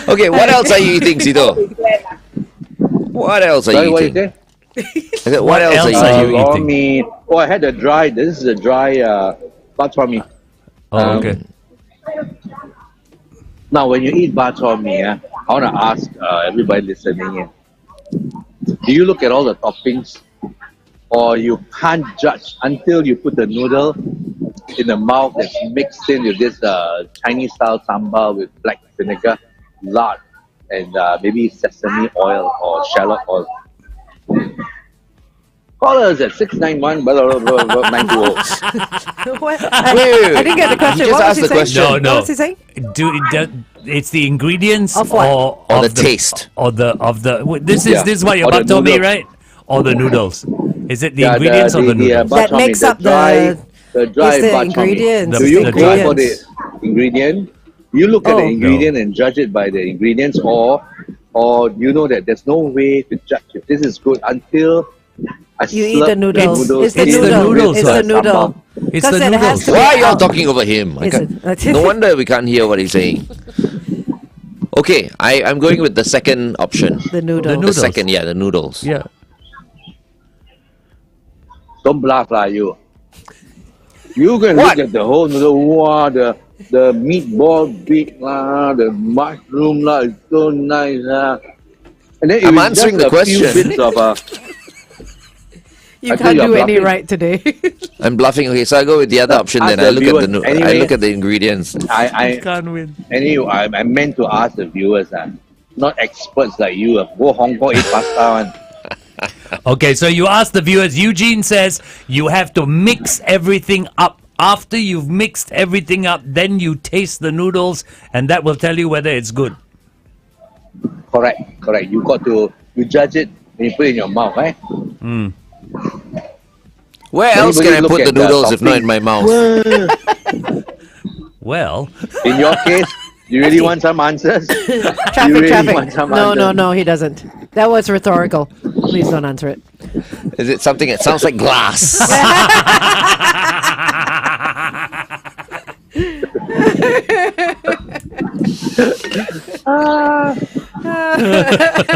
Okay, what else are you eating, Seetoh? What else are Sorry, you what you eating? say? I said, what else else are are you you eating? Raw eating? meat. Oh, I had a dry. This is a dry bak chor mee. Oh, okay. Now, when you eat bak chor mee, I want to ask everybody listening in. Do you look at all the toppings? or you can't judge until you put the noodle in the mouth that's mixed in with this Chinese style sambal with black vinegar, lard, and maybe sesame oil or shallot oil. Call us at 691 920. What? Wait, I didn't get the question. You just What was asked he the saying? question. No. What was he saying? It's the ingredients Of what? or Or of the taste. or the this Yeah. is what your Or the butt told me, noodles. right? Or the noodles. Is it the Yeah, ingredients or the noodles? That makes up the dry It's the bak chor mee. ingredients. Do The you go ingredients. for the ingredient? You look at the Oh. ingredient and judge it by the ingredients, or you know that there's no way to judge if this is good until I You eat slurp the noodles. It's the It's the noodle. noodles, It's the right? noodle. It's 'Cause the it has noodles. to be Why are y'all out. talking over him? Is it? No wonder we can't hear what he's saying. Okay, I'm going with the second option. The noodle. The The noodles. second, yeah, the noodles. Yeah. Don't bluff lah, you. You can What? look at the whole noodle. Wow, the meatball big lah, the mushroom lah, it's so nice lah. And then I'm it's answering just the a few question. bits of You I can't think do you're any bluffing. right today. I'm bluffing. Okay, so I go with the other option. Ask Then I the look at viewers. I Anyway. look at the ingredients. I Can't win. anyway, I meant to ask the viewers, not experts like you. Go Hong Kong eat pasta one. Okay, so you ask the viewers. Eugene says you have to mix everything up. After you've mixed everything up, then you taste the noodles, and that will tell you whether it's good. Correct. You judge it when you put it in your mouth, right? Where else can I Anybody put look the at the noodles if not topping? in my mouth? Well, In your case, you really want some answers? You Traffic, really traffic. want some No, answers? he doesn't. That was rhetorical. Please don't answer it. Is it something that sounds like glass?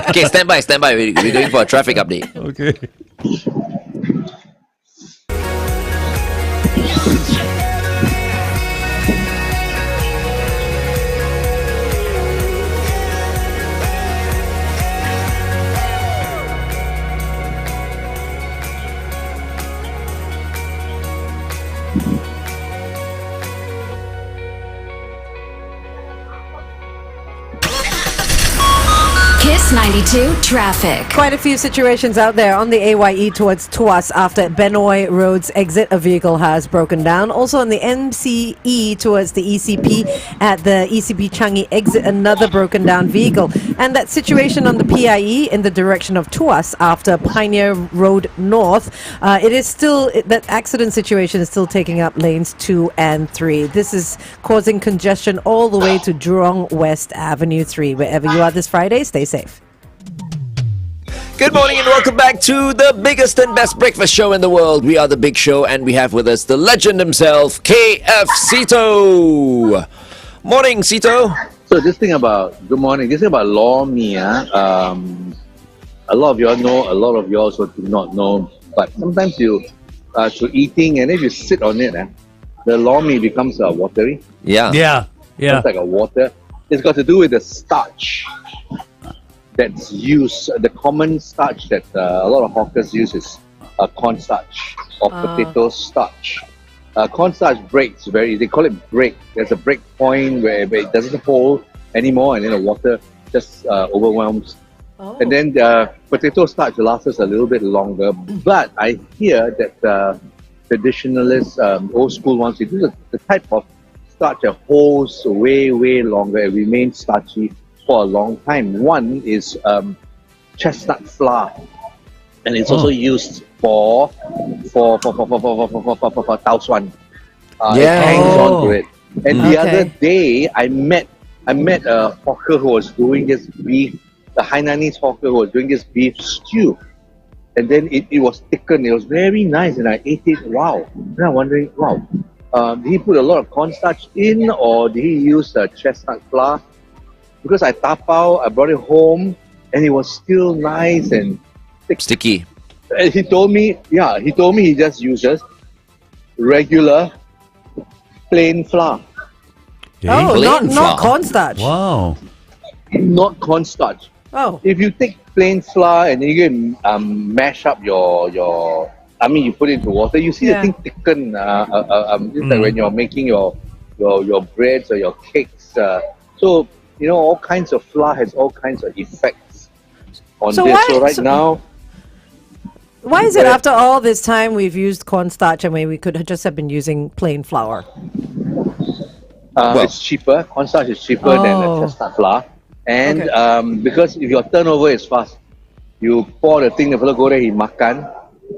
Okay, stand by. We're going for a traffic update. okay. Kiss 92 traffic. Quite a few situations out there on the AYE towards Tuas after Benoi Road's exit. A vehicle has broken down. Also on the MCE towards the ECP at the ECP Changi exit, another broken down vehicle. And that situation on the PIE in the direction of Tuas after Pioneer Road North, it is still, that accident situation is still taking up lanes 2 and 3. This is causing congestion all the way to Jurong West Avenue 3. Wherever you are this Friday, stay safe. Good morning and welcome back to the biggest and best breakfast show in the world. We are the Big Show and we have with us the legend himself, K F Seetoh. Morning, Seetoh. So this thing about lor mee, a lot of you all know, a lot of you also do not know. But sometimes you, through eating, and if you sit on it, the lor mee becomes watery. Yeah. Yeah. It's like a water. It's got to do with the starch that's used. The common starch that a lot of hawkers use is cornstarch or potato starch. Cornstarch breaks they call it break. There's a break point where it doesn't hold anymore, and then the water just overwhelms. And then the potato starch lasts a little bit longer. But I hear that traditionalists, old school ones, they do the type of starch that holds way longer and remains starchy for a long time. One is chestnut flour, and it's also used for tau suan. It hangs on to it. And the other day, I met a hawker who was doing this beef, the Hainanese hawker who was doing this beef stew. And then it was thickened. It was very nice, and I ate it. Wow! And I'm wondering, did he put a lot of cornstarch in, or did he use chestnut flour? Because I tapao, I brought it home, and it was still nice and thick. Sticky. And he told me he just uses regular plain flour, Oh, Plain flour. not cornstarch. Wow. not cornstarch. Oh, If you take plain flour and then you can mash up your I mean, you put it into water, you see the thing thicken. It's like when you're making your breads or your cakes. So all kinds of flour has all kinds of effects on So this. why- So right so- now, Why is it after all this time we've used cornstarch and we could just have been using plain flour? it's cheaper. Cornstarch is cheaper than Oh. chestnut flour, and Okay. because if your turnover is fast, you pour the thing, the fellow go there, he makan,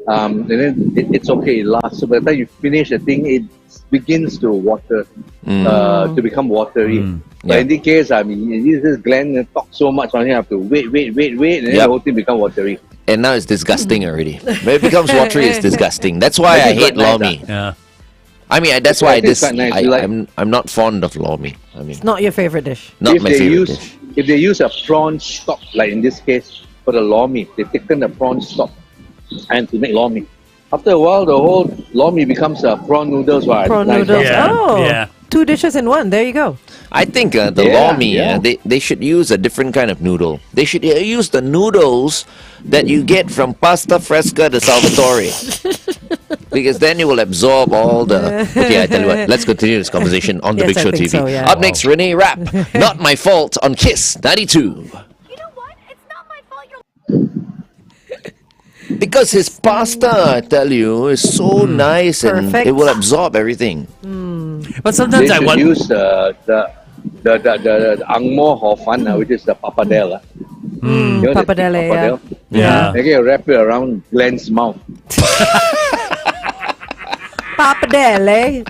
and then it's okay, it lasts. So by the time you finish the thing, it begins to water, to become watery. But in this case, I mean, this Glenn talk so much on here, I have to wait, and then the whole thing become watery. And now it's disgusting already. When it becomes watery, it's disgusting. That's why I It's hate quite nice, lor mee. Yeah. I mean, that's why I think it's quite nice. You like- I'm not fond of lor mee. I mean, Not your favorite dish. not if my they favorite use dish. if they use a prawn stock, like in this case for the lor mee, they thicken the prawn stock and to make lor mee. After a while, the whole lor mee becomes prawn noodles. Right? Prawn Nice, noodles. right? Yeah, Oh, yeah. 2 dishes in one. There you go. I think the Yeah, lor mee, yeah. they should use a different kind of noodle. They should use the noodles that you get from Pasta Fresca de Salvatore. Because then it will absorb all the... Okay, I tell you what, let's continue this conversation on The Yes, Big I Show think TV. so, yeah. Up next, Renee Rapp. Not My Fault on KISS 92. You know what? It's not my fault you're Because his pasta, I tell you, is so nice and Perfect. it will absorb everything. But They sometimes I should want. use the angmo hor fun, which is the pappardelle. You know the Pappardelle, pappardelle? Yeah. They can wrap it around Glenn's mouth. Pappardelle.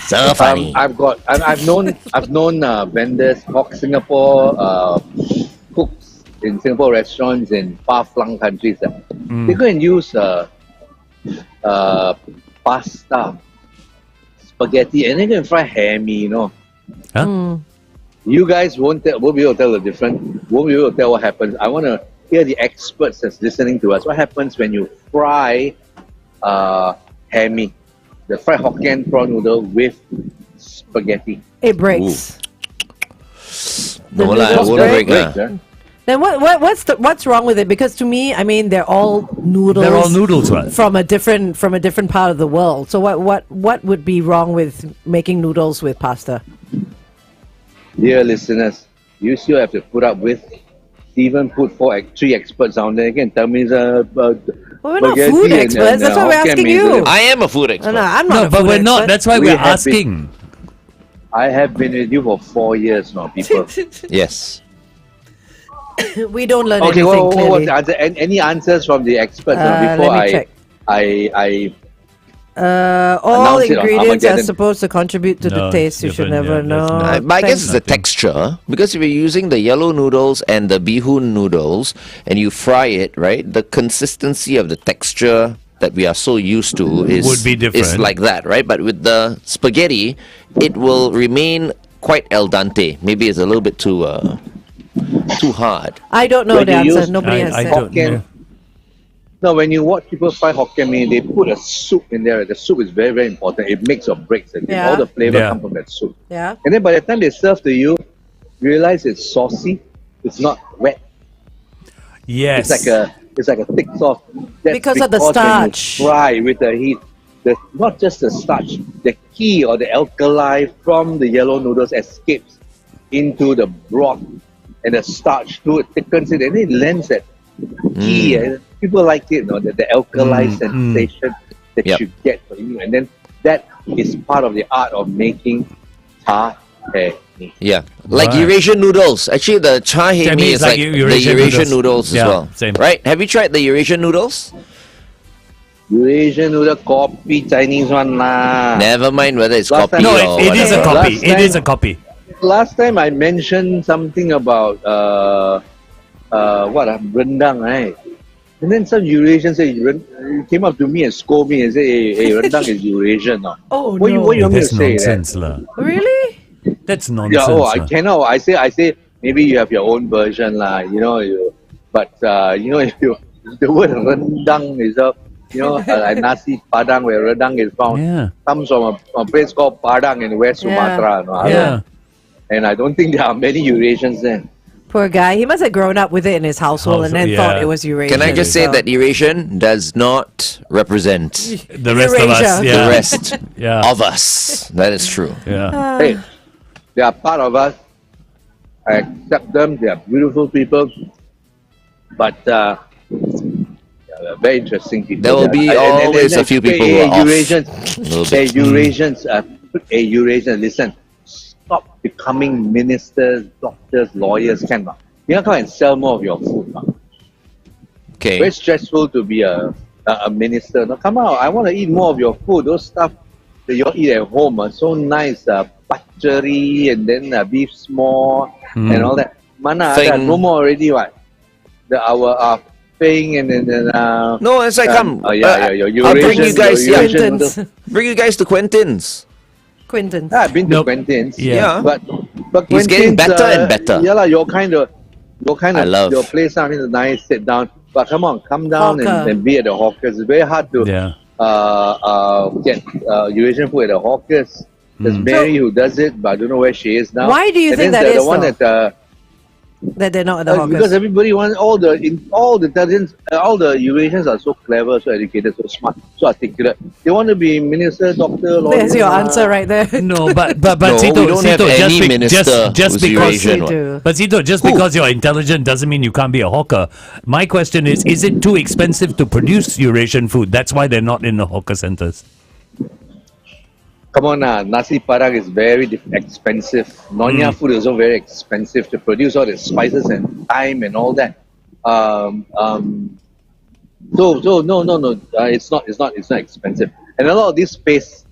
So funny. I've known vendors, Singapore cooks in Singapore restaurants in far-flung countries. They go and use pasta, spaghetti, and they go and fry hammy. Huh? You guys won't be able to tell the difference. Won't be able to tell what happens. I want to hear the experts that's listening to us. What happens when you fry hammy, the fried Hokkien prawn noodle with spaghetti? It breaks. No The lah, it noodles won't break. break lah. Huh? Then what's wrong with it? Because to me, I mean, they're all noodles. They're all noodles, right? From a different part of the world. So what would be wrong with making noodles with pasta? Dear listeners, you still have to put up with Stephen put 3 experts down there. You can tell me the Well, we're not spaghetti food and- experts. That's why we're Hokkien asking mee. you. I am a food expert. No, I'm not. No, a but food we're not. expert. That's why We we're have been- asking. I have been with you for 4 years now, people. Yes. We don't learn Okay, anything what clearly. was the answer? Any answers from the experts before let me check. I All Announce it on ingredients are Armageddon. supposed to contribute to the No, taste. You should different, never yeah, know. definitely. But I guess it's the Nothing. texture because if you're using the yellow noodles and the bihun noodles and you fry it, right? The consistency of the texture that we are so used to is Would be is different. like that, right? But with the spaghetti, it will remain quite al dente. Maybe it's a little bit too hard. I don't know When the you answer. use- Nobody has I said. don't know. No, when you watch people fry Hokkien Mee, they put a soup in there. The soup is very, very important. It makes or breaks it. Yeah. All the flavor Yeah. come from that soup. Yeah. And then by the time they serve to you, you realize it's saucy. It's not wet. Yes. It's like a thick sauce. That's Because of the when starch. you fry with the heat. Not just the starch, the key or the alkali from the yellow noodles escapes into the broth, and the starch too, it thickens it, and it lends that key. People like it, the alkali sensation that Yep. you get from you, and then that is part of the art of making cha hei mee. Yeah, like Right. Eurasian noodles. Actually, the cha hei That mee means is like like the Eurasian Eurasian noodles. noodles, Yeah, as well. same. Right? Have you tried the Eurasian noodles? Eurasian noodle copy Chinese one lah. Never mind whether it's Last copy time- No, or it is a whatever. copy. Last It is a time- copy. Last time I mentioned something about rendang, right? And then some Eurasian came up to me and scolded me and said, hey, rendang is Eurasian. No. Oh, what no. you want me to That's say? nonsense, lah. Really? That's Yeah, nonsense. I lah. cannot. I say maybe you have your own version lah. But if the word rendang is like nasi padang where rendang is found Yeah. comes from a place called Padang in West Yeah. Sumatra. No? Yeah. And I don't think there are many Eurasians there. Poor guy. He must have grown up with it in his household and then thought Yeah. it was Eurasian. Can I just say so- that Eurasian does not represent The rest of us. Eurasia. Yeah. the rest Yeah. of us? That is true. Yeah. Hey, they are part of us. I accept them. They are beautiful people. But yeah, they're very interesting people. There will be always a few people who are off Eurasians, a little hey, bit. Eurasians, Eurasians, listen. Stop becoming ministers, doctors, lawyers. Can not? You know, come and sell more of your food. Not? Okay. Very stressful to be a minister. No, come on, I want to eat more of your food. Those stuff that you all eat at home are so nice. Butchery and then beef small and all that. Mana ada, Feng. no more already. What? Our Feng and then No, it's like come. yeah, your I'll bring you Eurasian, guys. your Yeah, Eurasian Quintins. noodles. bring you guys to Quentin's. Quintins. I've been to Nope. Quentin's. Yeah. But He's getting Quentin's, better and better. Yeah, your kind of I love. your place. I mean, nice. Sit down. But come on, come down Hawker. and be at the hawkers. It's very hard to Yeah. get Eurasian food at the hawkers. There's Mary who does it, but I don't know where she is now. Why do you And think then that the is, one though? at That they're not at the hawkers. because everybody wants all the Italians, all the Eurasians are so clever, so educated, so smart, so articulate. They want to be minister, doctor, lawyer. There's your answer right there. No, but No, Seetoh, we don't have Seetoh, any minister just who's because Eurasian. We do. But Seetoh, just because you're intelligent doesn't mean you can't be a hawker. My question is it too expensive to produce Eurasian food? That's why they're not in the hawker centers. Come on, nasi padang is very expensive. Nonya food is also very expensive to produce all the spices and thyme and all that. So no. It's not expensive. And a lot of this paste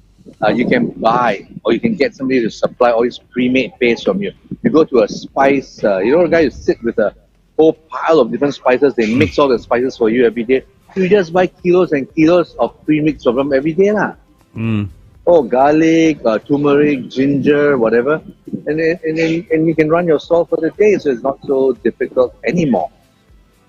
you can buy or you can get somebody to supply all this pre-made paste from you. You go to a spice, you know, a guy who sit with a whole pile of different spices. They mix all the spices for you every day. You just buy kilos and kilos of pre-mix from them every day, lah. Oh, garlic, turmeric, ginger, whatever, and you can run your salt for the day, so it's not so difficult anymore.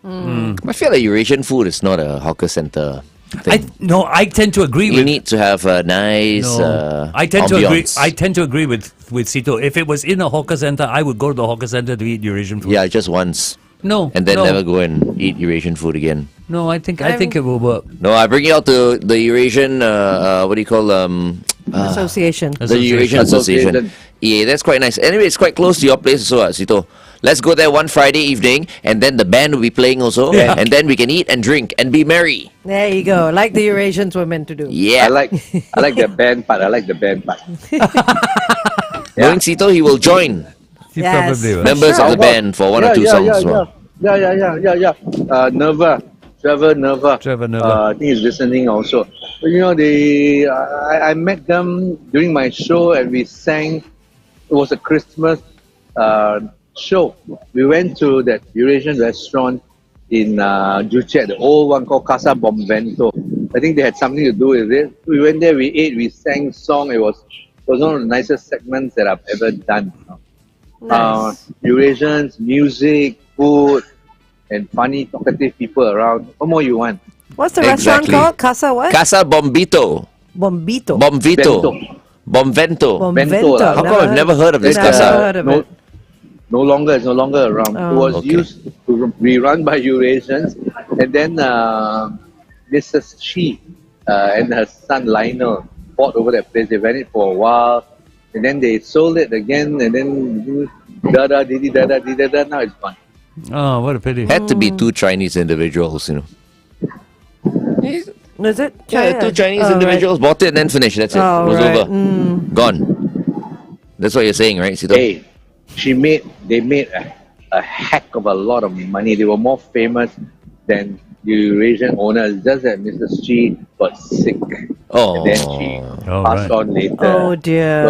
I feel like Eurasian food is not a hawker center thing. I tend to agree You with need to have a nice I tend to agree. ambiance. I tend to agree with Seetoh. If it was in a hawker center, I would go to the hawker center to eat Eurasian food. Yeah, just once. No. And then no, never go and eat Eurasian food again. No, I think it will work. No, I bring you out to the Eurasian, what do you call, Association. the Eurasian Association. Yeah, that's quite nice. Anyway, it's quite close to your place also, Seetoh. Let's go there one Friday evening, and then the band will be playing also, and then we can eat and drink and be merry. There you go. Like the Eurasians were meant to do. Yeah. I like the band part. I like the band part. Knowing Seetoh, he will join He Yes. probably will. members sure. of the band for one or two songs as well. Yeah. Trevor Nerva. Trevor Nerva. I think he's listening also. But, you know, I met them during my show and we sang. It was a Christmas show. We went to that Eurasian restaurant in Juchet, the old one called Casa Bomvento. I think they had something to do with it. We went there, we ate, we sang song. It was one of the nicest segments that I've ever done. Nice. Eurasians, music, food, and funny, talkative people around. What more you want? What's the restaurant Exactly. called? Casa what? Casa Bombito. Bombito. Bomvito. Bento. Bomvento. Bento lah. How come I've never heard of this Never casa? heard of it. It's no longer around. Oh. It was Okay. used to be run by Eurasians, and then Mrs. Shi and her son Lionel bought over that place. They ran it for a while, and then they sold it again, and then da. Now it's gone. Oh, what a pity. Had to be two Chinese individuals, you know. Is it? Yeah, two Chinese Oh, individuals bought it and then finished. That's it. Oh, it was right. over. Gone. That's what you're saying, right, Seetoh? Hey, they made a heck of a lot of money. They were more famous than the Eurasian owners. Just that Mrs. Chi got sick. Oh. And then she Oh, passed right. on later. Oh, dear.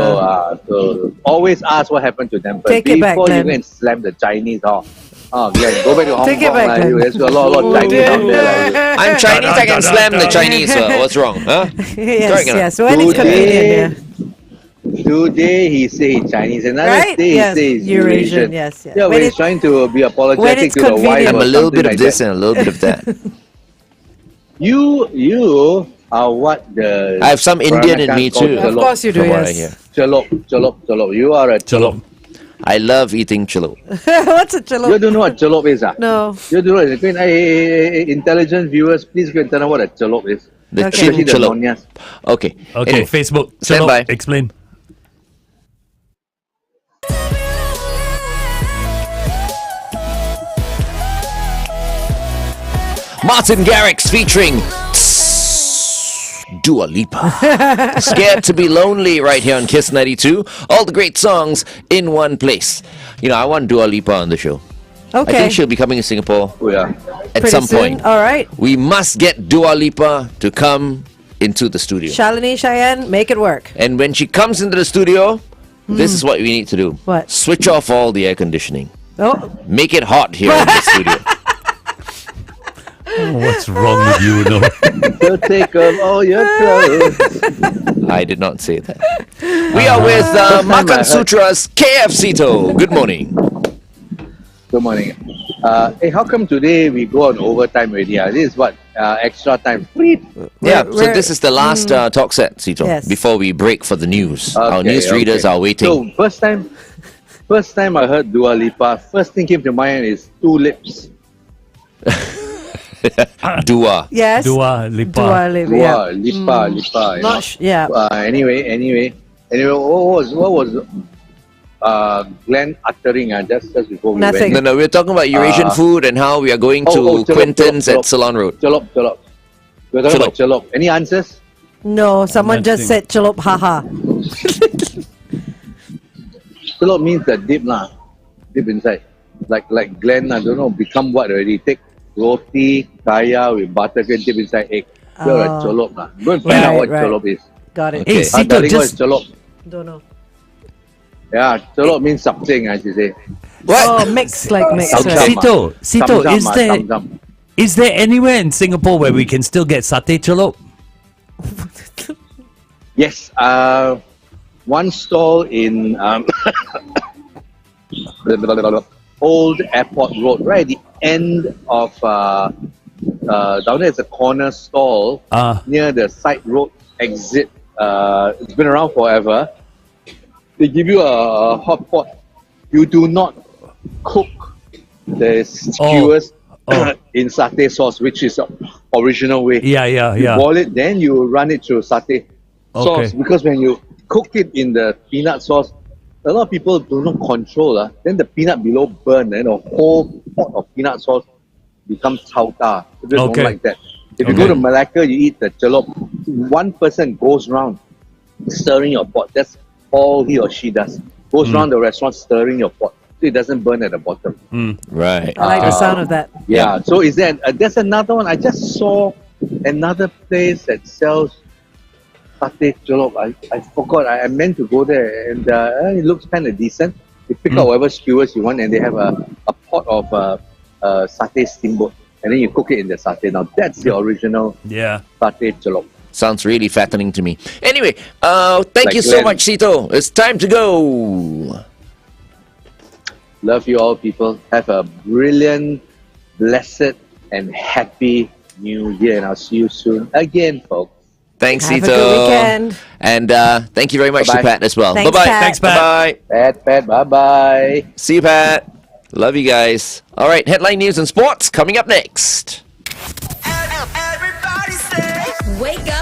So always ask what happened to them. But Take it back, before you Glenn. go and slam the Chinese off. Oh, Glenn, go back to Hong Take it Kong. back, lah, Glenn. There's a lot of Chinese out there. Lah. I'm Chinese, I can slam the Chinese. What's wrong? Huh? Yes, Correct or not? yes. When it's convenient, yeah. Today he say he's Chinese, another Right? day Yes, he say he's Eurasian, Eurasian. yes, yes. Yeah, When when he's it's- trying to be when apologetic it's to the wife convenient. I'm or a little something bit of like this that. and a little bit of that. You are what the... I have some Indian in me Peranakan too. called Of course you do, From what I yes. hear. Chalop. You are a Chalop. I love eating chilo. What's a You chalo? don't know what jalop is, ah? No. You don't know. Intelligent viewers, please go and tell them what a jalop is. The Okay. chin Especially the chilo. nonyas. Okay. Okay, Anyway, Facebook. stand Chalo, by. explain. Martin Garrix featuring Dua Lipa. Scared to be lonely right here on Kiss 92. All the great songs in one place. You know, I want Dua Lipa on the show. I Okay. think she'll be coming to Singapore Oh, yeah. at Pretty some soon. point. All right. We must get Dua Lipa to come into the studio. Shalini, Cheyenne, make it work. And when she comes into the studio, this is what we need to do. What? Switch off all the air conditioning. Oh, Make it hot here in the studio. Oh, what's wrong with you, no? So take off all your clothes. I did not say that. We are with time I Makansutra's K F Seetoh. Good morning. Good morning. Hey, how come today we go on overtime already? This is what? Extra time. Free. Yeah, so we're- this is the last talk set, Seetoh, Yes. before we break for the news. Our Okay, news readers okay. are waiting. So first time I heard Dua Lipa, first thing came to mind is two lips. Dua. yes. Dua Lipa. Dua Lipa. Dua, Yeah. Lipa, Lipa. You know? Not yeah. Anyway, what was Glenn uttering just before we Nothing. went? No, we're talking about Eurasian food and how we are going to Jalop, Quinton's jalop, at Ceylon Road. Jalop. We're talking about jalop. Any answers? No, someone just Nothing. said chalup haha. Jalop means the dip lah. Dip inside. Like Glenn, I don't know, become what already? Take roti, kaya with butter, and dip inside egg. You're a Oh. jalop lah. Go and find out what Right. jalop is. Got it. Hey, Okay. Seetoh, Darling, what is just jalop? Don't know. Yeah, jalop means something, I should say. What? Oh, mix like mix. Samsam. Right. Seetoh, Samsam. is there anywhere in Singapore where we can still get satay chalo? Yes, one stall in Old Airport Road, right at the end of down there is a corner stall near the side road exit. It's been around forever. They give you a hot pot. You do not cook the skewers in satay sauce, which is the original way. Yeah. You boil it, then you run it through satay sauce. Okay. Because when you cook it in the peanut sauce, a lot of people do not control. Then the peanut below burn, and the whole pot of peanut sauce becomes chowta. People don't Okay. like that. If you go Okay. to Malacca, you eat the jalop. One person goes round stirring your pot. That's all he or she does. Goes round the restaurant stirring your pot, so it doesn't burn at the bottom. Right. I like the sound of that. Yeah. So is there? There's another one. I just saw another place that sells satay jalop. I forgot. I meant to go there, and it looks kind of decent. You pick out whatever skewers you want, and they have a pot of satay steamboat, and then you cook it in the satay. Now that's the original Yeah. satay jalop. Sounds really fattening to me. Anyway, thank Like you so Glenn. much, Seetoh. It's time to go. Love you all, people. Have a brilliant, blessed, and happy New Year, and I'll see you soon again, folks. Thanks, Have a Seetoh. good weekend. And thank you very much to Bye-bye. Pat as well. Thanks, Bye-bye. Pat. Thanks, Pat. Bye-bye. Pat, bye-bye. See you, Pat. Love you guys. All right, headline news and sports coming up next. Wake up